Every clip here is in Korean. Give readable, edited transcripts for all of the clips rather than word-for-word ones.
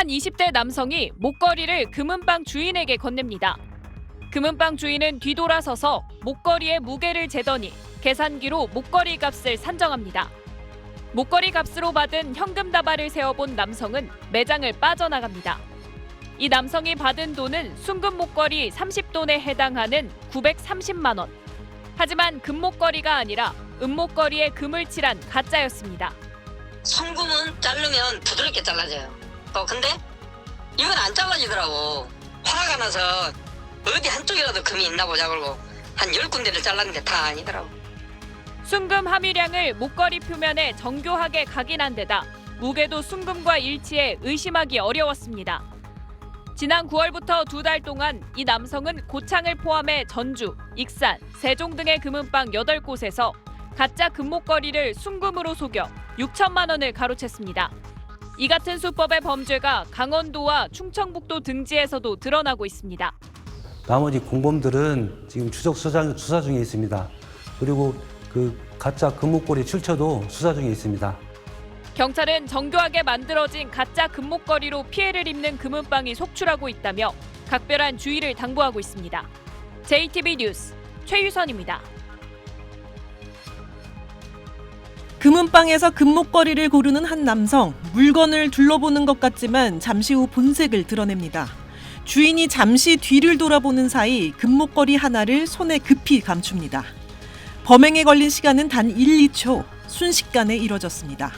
한 20대 남성이 목걸이를 금은방 주인에게 건넵니다. 금은방 주인은 뒤돌아서서 목걸이의 무게를 재더니 계산기로 목걸이 값을 산정합니다. 목걸이 값으로 받은 현금 다발을 세어본 남성은 매장을 빠져나갑니다. 이 남성이 받은 돈은 순금 목걸이 30돈에 해당하는 930만 원. 하지만 금목걸이가 아니라 은목걸이에 금을 칠한 가짜였습니다. 송금은 자르면 부드럽게 잘라져요. 근데 이건 안 잘라지더라고. 화가 나서 어디 한쪽이라도 금이 있나 보자 그러고 한 10군데를 잘랐는데 다 아니더라고. 순금 함유량을 목걸이 표면에 정교하게 각인한 데다 무게도 순금과 일치해 의심하기 어려웠습니다. 지난 9월부터 2달 동안 이 남성은 고창을 포함해 전주, 익산, 세종 등의 금은방 8곳에서 가짜 금목걸이를 순금으로 속여 6천만 원을 가로챘습니다. 이 같은 수법의 범죄가 강원도와 충청북도 등지에서도 드러나고 있습니다. 나머지 공범들은 지금 추적 수사 중에 있습니다. 그리고 그 가짜 금목걸이 출처도 수사 중에 있습니다. 경찰은 정교하게 만들어진 가짜 금목걸이로 피해를 입는 금은방이 속출하고 있다며 각별한 주의를 당부하고 있습니다. JTB 뉴스 최유선입니다. 금은방에서 금목걸이를 고르는 한 남성, 물건을 둘러보는 것 같지만 잠시 후 본색을 드러냅니다. 주인이 잠시 뒤를 돌아보는 사이 금목걸이 하나를 손에 급히 감춥니다. 범행에 걸린 시간은 단 1, 2초, 순식간에 이뤄졌습니다.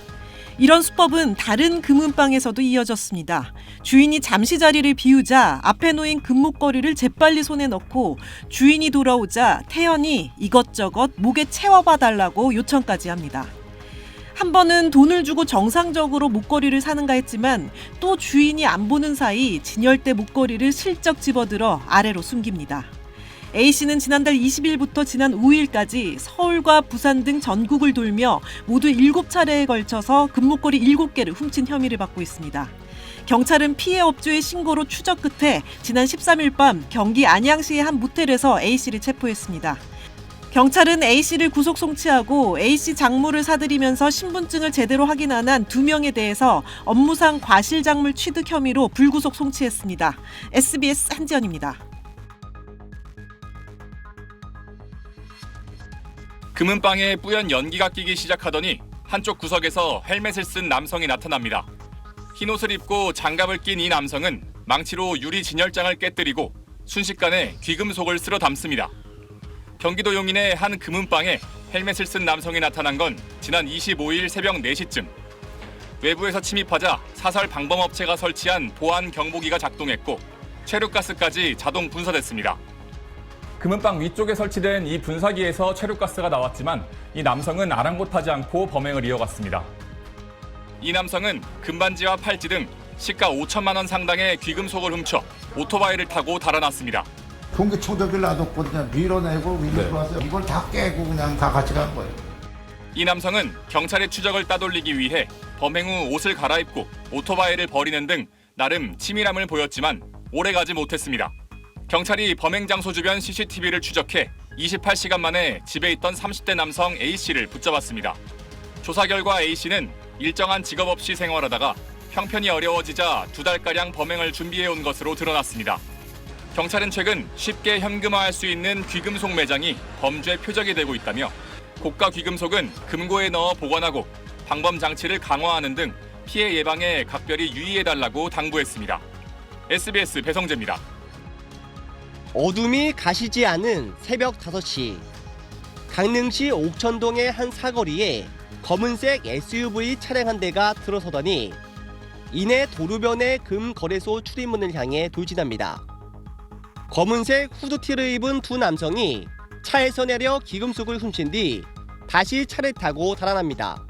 이런 수법은 다른 금은방에서도 이어졌습니다. 주인이 잠시 자리를 비우자 앞에 놓인 금목걸이를 재빨리 손에 넣고 주인이 돌아오자 태연히 이것저것 목에 채워봐달라고 요청까지 합니다. 한 번은 돈을 주고 정상적으로 목걸이를 사는가 했지만 또 주인이 안 보는 사이 진열대 목걸이를 슬쩍 집어들어 아래로 숨깁니다. A씨는 지난달 20일부터 지난 5일까지 서울과 부산 등 전국을 돌며 모두 7차례에 걸쳐서 금목걸이 7개를 훔친 혐의를 받고 있습니다. 경찰은 피해 업주의 신고로 추적 끝에 지난 13일 밤 경기 안양시의 한 모텔에서 A씨를 체포했습니다. 경찰은 A씨를 구속 송치하고 A씨 작물을 사들이면서 신분증을 제대로 확인 안 한 2명에 대해서 업무상 과실작물 취득 혐의로 불구속 송치했습니다. SBS 한지연입니다. 금은방에 뿌연 연기가 끼기 시작하더니 한쪽 구석에서 헬멧을 쓴 남성이 나타납니다. 흰옷을 입고 장갑을 낀 이 남성은 망치로 유리 진열장을 깨뜨리고 순식간에 귀금속을 쓸어 담습니다. 경기도 용인의 한 금은방에 헬멧을 쓴 남성이 나타난 건 지난 25일 새벽 4시쯤. 외부에서 침입하자 사설 방범업체가 설치한 보안 경보기가 작동했고 최루가스까지 자동 분사됐습니다. 금은방 위쪽에 설치된 이 분사기에서 최루가스가 나왔지만 이 남성은 아랑곳하지 않고 범행을 이어갔습니다. 이 남성은 금반지와 팔찌 등 시가 5천만 원 상당의 귀금속을 훔쳐 오토바이를 타고 달아났습니다. 공기청정기를 놔뒀고 그냥 밀어내고 들어왔어요. 이걸 다 깨고 그냥 다 같이 간 거예요. 이 남성은 경찰의 추적을 따돌리기 위해 범행 후 옷을 갈아입고 오토바이를 버리는 등 나름 치밀함을 보였지만 오래가지 못했습니다. 경찰이 범행 장소 주변 CCTV를 추적해 28시간 만에 집에 있던 30대 남성 A씨를 붙잡았습니다. 조사 결과 A씨는 일정한 직업 없이 생활하다가 형편이 어려워지자 2달가량 범행을 준비해온 것으로 드러났습니다. 경찰은 최근 쉽게 현금화할 수 있는 귀금속 매장이 범죄 표적이 되고 있다며 고가 귀금속은 금고에 넣어 보관하고 방범 장치를 강화하는 등 피해 예방에 각별히 유의해달라고 당부했습니다. SBS 배성재입니다. 어둠이 가시지 않은 새벽 5시. 강릉시 옥천동의 한 사거리에 검은색 SUV 차량 한 대가 들어서더니 이내 도로변의 금거래소 출입문을 향해 돌진합니다. 검은색 후드티를 입은 두 남성이 차에서 내려 기금속을 훔친 뒤 다시 차를 타고 달아납니다.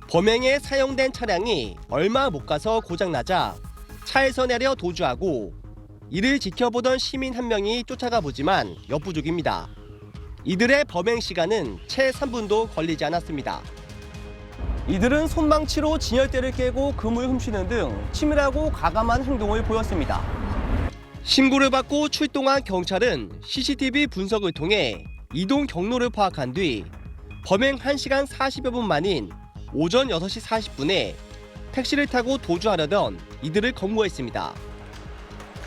범행에 사용된 차량이 얼마 못 가서 고장나자 차에서 내려 도주하고 이를 지켜보던 시민 한 명이 쫓아가 보지만 역부족입니다. 이들의 범행 시간은 채 3분도 걸리지 않았습니다. 이들은 손망치로 진열대를 깨고 금을 훔치는 등 치밀하고 과감한 행동을 보였습니다. 신고를 받고 출동한 경찰은 CCTV 분석을 통해 이동 경로를 파악한 뒤 범행 1시간 40여 분 만인 오전 6시 40분에 택시를 타고 도주하려던 이들을 검거했습니다.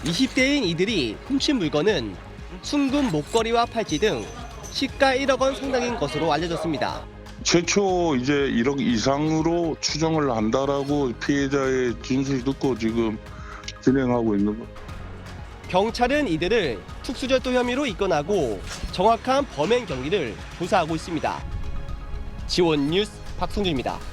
20대인 이들이 훔친 물건은 순금 목걸이와 팔찌 등 시가 1억 원 상당인 것으로 알려졌습니다. 최초 이제 1억 이상으로 추정을 한다라고 피해자의 진술 듣고 지금 진행하고 있는 거. 경찰은 이들을 특수절도 혐의로 입건하고 정확한 범행 경위를 조사하고 있습니다. 지원 뉴스 박성준입니다.